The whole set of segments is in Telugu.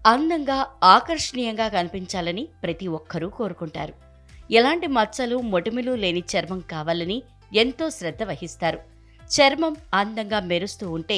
అందంగా, ఆకర్షణీయంగా కనిపించాలని ప్రతి ఒక్కరూ కోరుకుంటారు. ఎలాంటి మచ్చలు, మొటిమలు లేని చర్మం కావాలని ఎంతో శ్రద్ధ వహిస్తారు. చర్మం అందంగా మెరుస్తూ ఉంటే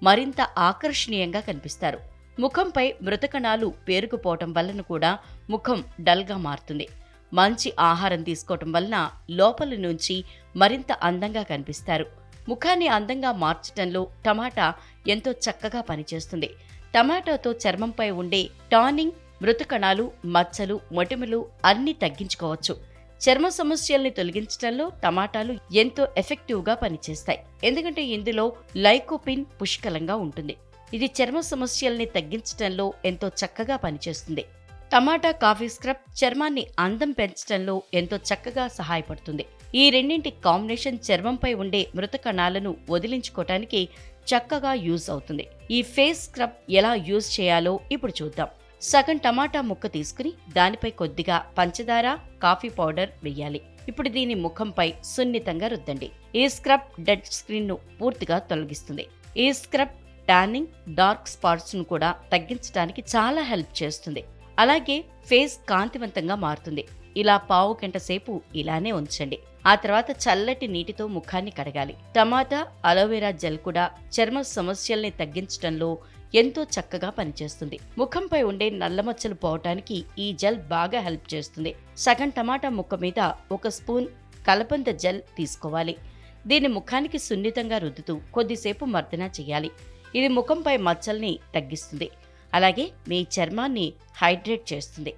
మరింత ఆకర్షణీయంగా కనిపిస్తారు. ముఖంపై మృతకణాలు పేరుకుపోవటం వలన కూడా ముఖం డల్గా మారుతుంది. మంచి ఆహారం తీసుకోవటం వలన లోపలి నుంచి మరింత అందంగా కనిపిస్తారు. ముఖాన్ని అందంగా మార్చటంలో టమాటా ఎంతో చక్కగా పనిచేస్తుంది. టమాటాతో చర్మంపై ఉండే టానింగ్, మృతకణాలు, మచ్చలు, మొటిమలు అన్నీ తగ్గించుకోవచ్చు. చర్మ సమస్యల్ని తొలగించడంలో టమాటాలు ఎంతో ఎఫెక్టివ్గా పనిచేస్తాయి. ఎందుకంటే ఇందులో లైకోపిన్ పుష్కలంగా ఉంటుంది. ఇది చర్మ సమస్యల్ని తగ్గించడంలో ఎంతో చక్కగా పనిచేస్తుంది. టమాటా కాఫీ స్క్రబ్ చర్మాన్ని అందం పెంచడంలో ఎంతో చక్కగా సహాయపడుతుంది. ఈ రెండింటి కాంబినేషన్ చర్మంపై ఉండే మృత కణాలను వదిలించుకోవటానికి చక్కగా యూజ్ అవుతుంది. ఈ ఫేస్ స్క్రబ్ ఎలా యూజ్ చేయాలో ఇప్పుడు చూద్దాం. సగం టమాటా ముక్క తీసుకుని దానిపై కొద్దిగా పంచదార, కాఫీ పౌడర్ వేయాలి. ఇప్పుడు దీని ముఖంపై సున్నితంగా రుద్దండి. ఈ స్క్రబ్ డెడ్ స్కిన్ ను పూర్తిగా తొలగిస్తుంది. ఈ స్క్రబ్ టానింగ్, డార్క్ స్పాట్స్ ను కూడా తగ్గించడానికి చాలా హెల్ప్ చేస్తుంది. అలాగే ఫేస్ కాంతివంతంగా మారుతుంది. ఇలా పావు గంట సేపు ఇలానే ఉంచండి. ఆ తర్వాత చల్లటి నీటితో ముఖాన్ని కడగాలి. టమాటా, అలోవెరా జెల్ కూడా చర్మ సమస్యల్ని తగ్గించడంలో ఎంతో చక్కగా పనిచేస్తుంది. ముఖంపై ఉండే నల్లమచ్చలు పోవటానికి ఈ జెల్ బాగా హెల్ప్ చేస్తుంది. సగం టమాటా ముక్క మీద 1 స్పూన్ కలబంద జెల్ తీసుకోవాలి. దీన్ని ముఖానికి సున్నితంగా రుద్దుతూ కొద్దిసేపు మర్దన చేయాలి. ఇది ముఖంపై మచ్చల్ని తగ్గిస్తుంది. అలాగే మీ చర్మాన్ని హైడ్రేట్ చేస్తుంది.